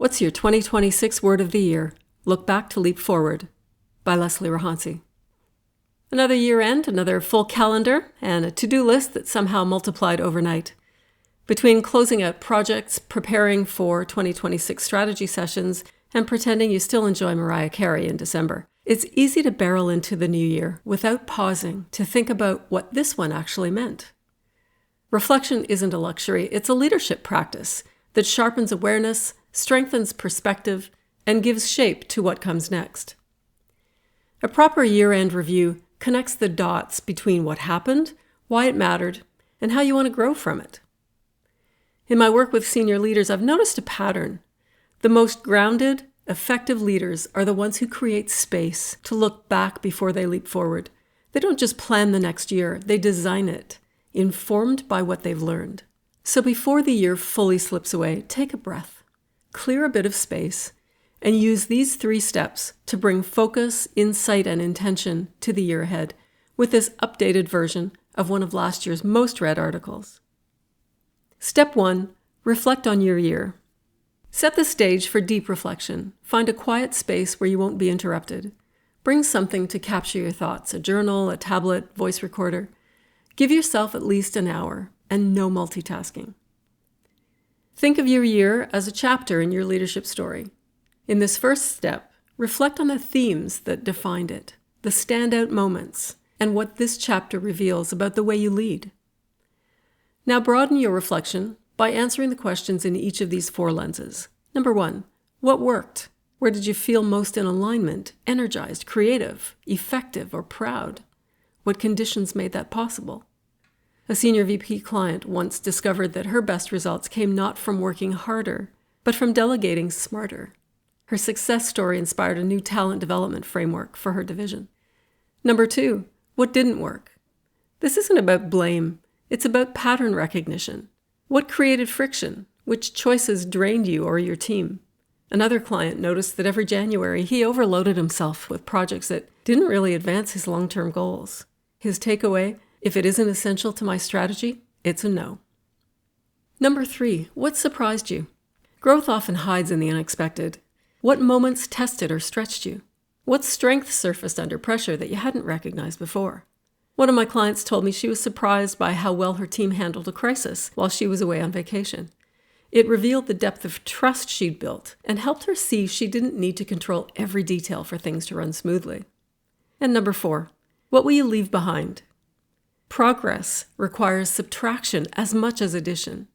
What's your 2026 word of the year? Look back to leap forward, by Leslie Rahansi. Another year end, another full calendar, and a to-do list that somehow multiplied overnight. Between closing out projects, preparing for 2026 strategy sessions, and pretending you still enjoy Mariah Carey in December, it's easy to barrel into the new year without pausing to think about what this one actually meant. Reflection isn't a luxury, it's a leadership practice that sharpens awareness, strengthens perspective, and gives shape to what comes next. A proper year-end review connects the dots between what happened, why it mattered, and how you want to grow from it. In my work with senior leaders, I've noticed a pattern. The most grounded, effective leaders are the ones who create space to look back before they leap forward. They don't just plan the next year, they design it, informed by what they've learned. So before the year fully slips away, take a breath, clear a bit of space, and use these 3 steps to bring focus, insight, and intention to the year ahead with this updated version of one of last year's most read articles. Step 1, reflect on your year. Set the stage for deep reflection. Find a quiet space where you won't be interrupted. Bring something to capture your thoughts, a journal, a tablet, voice recorder. Give yourself at least an hour and no multitasking. Think of your year as a chapter in your leadership story. In this first step, reflect on the themes that defined it, the standout moments, and what this chapter reveals about the way you lead. Now broaden your reflection by answering the questions in each of these 4 lenses. Number 1, what worked? Where did you feel most in alignment, energized, creative, effective, or proud? What conditions made that possible? A senior VP client once discovered that her best results came not from working harder, but from delegating smarter. Her success story inspired a new talent development framework for her division. Number 2, what didn't work? This isn't about blame, it's about pattern recognition. What created friction? Which choices drained you or your team? Another client noticed that every January he overloaded himself with projects that didn't really advance his long-term goals. His takeaway: if it isn't essential to my strategy, it's a no. Number 3, what surprised you? Growth often hides in the unexpected. What moments tested or stretched you? What strength surfaced under pressure that you hadn't recognized before? One of my clients told me she was surprised by how well her team handled a crisis while she was away on vacation. It revealed the depth of trust she'd built and helped her see she didn't need to control every detail for things to run smoothly. And number 4, what will you leave behind? Progress requires subtraction as much as addition.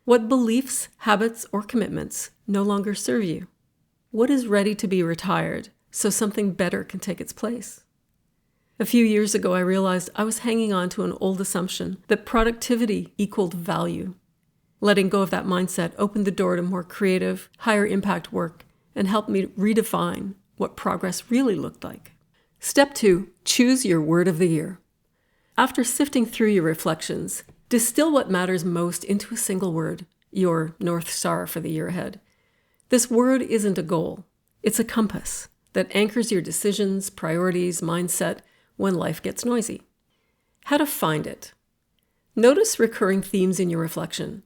What beliefs, habits, or commitments no longer serve you? What is ready to be retired so something better can take its place? A few years ago, I realized I was hanging on to an old assumption that productivity equaled value. Letting go of that mindset opened the door to more creative, higher impact work and helped me redefine what progress really looked like. Step 2, choose your word of the year. After sifting through your reflections, distill what matters most into a single word, your North Star for the year ahead. This word isn't a goal, it's a compass that anchors your decisions, priorities, mindset when life gets noisy. How to find it. Notice recurring themes in your reflection.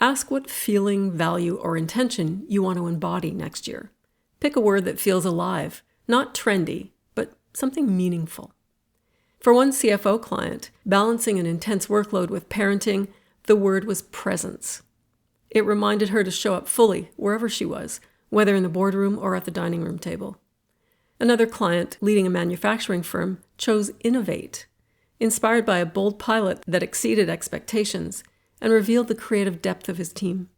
Ask what feeling, value, or intention you want to embody next year. Pick a word that feels alive, not trendy, but something meaningful. For one CFO client, balancing an intense workload with parenting, the word was presence. It reminded her to show up fully wherever she was, whether in the boardroom or at the dining room table. Another client, leading a manufacturing firm, chose innovate, inspired by a bold pilot that exceeded expectations and revealed the creative depth of his team.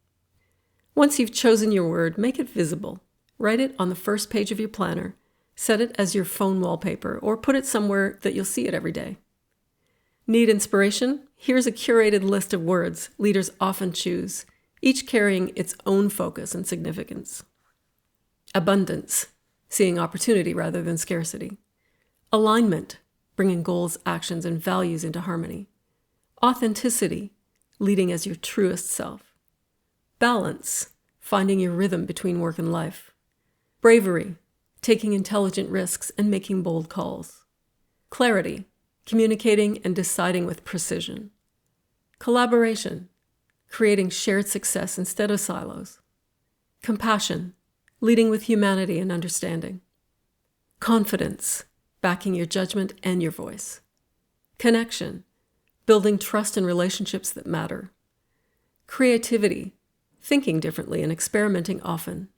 Once you've chosen your word, make it visible. Write it on the first page of your planner, set it as your phone wallpaper, or put it somewhere that you'll see it every day. Need inspiration? Here's a curated list of words leaders often choose, each carrying its own focus and significance. Abundance, seeing opportunity rather than scarcity. Alignment, bringing goals, actions, and values into harmony. Authenticity, leading as your truest self. Balance, finding your rhythm between work and life. Bravery, taking intelligent risks and making bold calls. Clarity, communicating and deciding with precision. Collaboration, creating shared success instead of silos. Compassion, leading with humanity and understanding. Confidence, backing your judgment and your voice. Connection, building trust in relationships that matter. Creativity, thinking differently and experimenting often.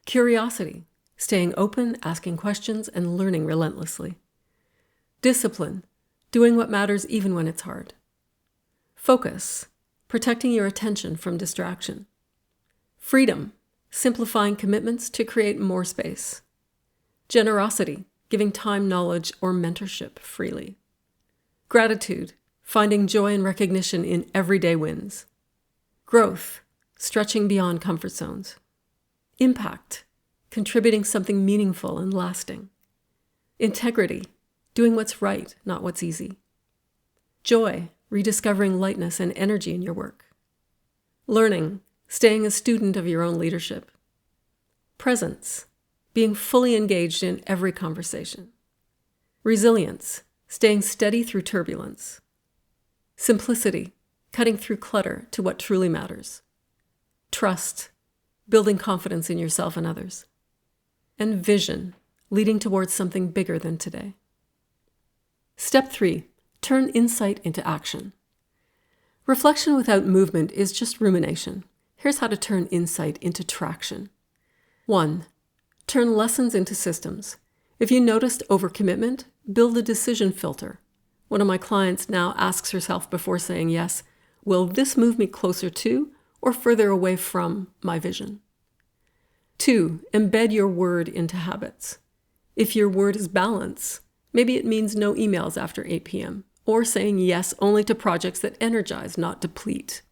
Curiosity, staying open, asking questions, and learning relentlessly. Discipline, doing what matters even when it's hard. Focus, protecting your attention from distraction. Freedom, simplifying commitments to create more space. Generosity, giving time, knowledge, or mentorship freely. Gratitude, finding joy and recognition in everyday wins. Growth, stretching beyond comfort zones. Impact, contributing something meaningful and lasting. Integrity, doing what's right, not what's easy. Joy, rediscovering lightness and energy in your work. Learning, staying a student of your own leadership. Presence, being fully engaged in every conversation. Resilience, staying steady through turbulence. Simplicity, cutting through clutter to what truly matters. Trust, building confidence in yourself and others. And vision, leading towards something bigger than today. Step 3, turn insight into action. Reflection without movement is just rumination. Here's how to turn insight into traction. 1. Turn lessons into systems. If you noticed overcommitment, build a decision filter. One of my clients now asks herself before saying yes, will this move me closer to or further away from my vision? 2. Embed your word into habits. If your word is balance, maybe it means no emails after 8 p.m. or saying yes only to projects that energize, not deplete.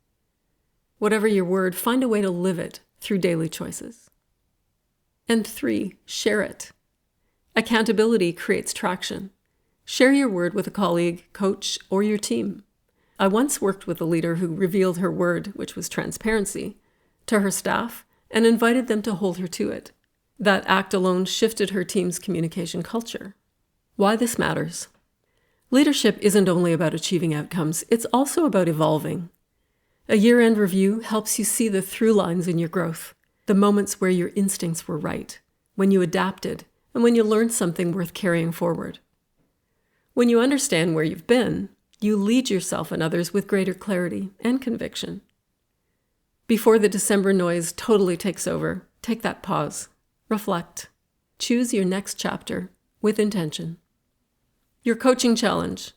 Whatever your word, find a way to live it through daily choices. And 3, share it. Accountability creates traction. Share your word with a colleague, coach, or your team. I once worked with a leader who revealed her word, which was transparency, to her staff and invited them to hold her to it. That act alone shifted her team's communication culture. Why this matters? Leadership isn't only about achieving outcomes, it's also about evolving. A year-end review helps you see the through lines in your growth, the moments where your instincts were right, when you adapted, and when you learned something worth carrying forward. When you understand where you've been, you lead yourself and others with greater clarity and conviction. Before the December noise totally takes over, take that pause, reflect, choose your next chapter with intention. Your coaching challenge.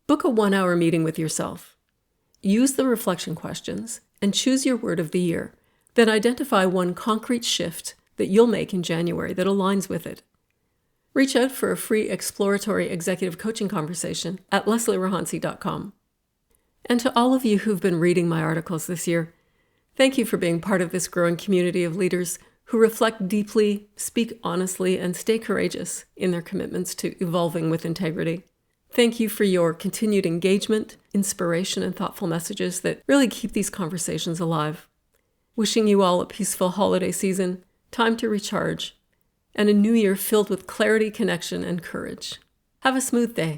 Book a 1-hour meeting with yourself. Use the reflection questions and choose your word of the year. Then identify one concrete shift that you'll make in January that aligns with it. Reach out for a free exploratory executive coaching conversation at leslierahansi.com. And to all of you who've been reading my articles this year, thank you for being part of this growing community of leaders who reflect deeply, speak honestly, and stay courageous in their commitments to evolving with integrity. Thank you for your continued engagement, inspiration, and thoughtful messages that really keep these conversations alive. Wishing you all a peaceful holiday season, time to recharge, and a new year filled with clarity, connection, and courage. Have a smooth day.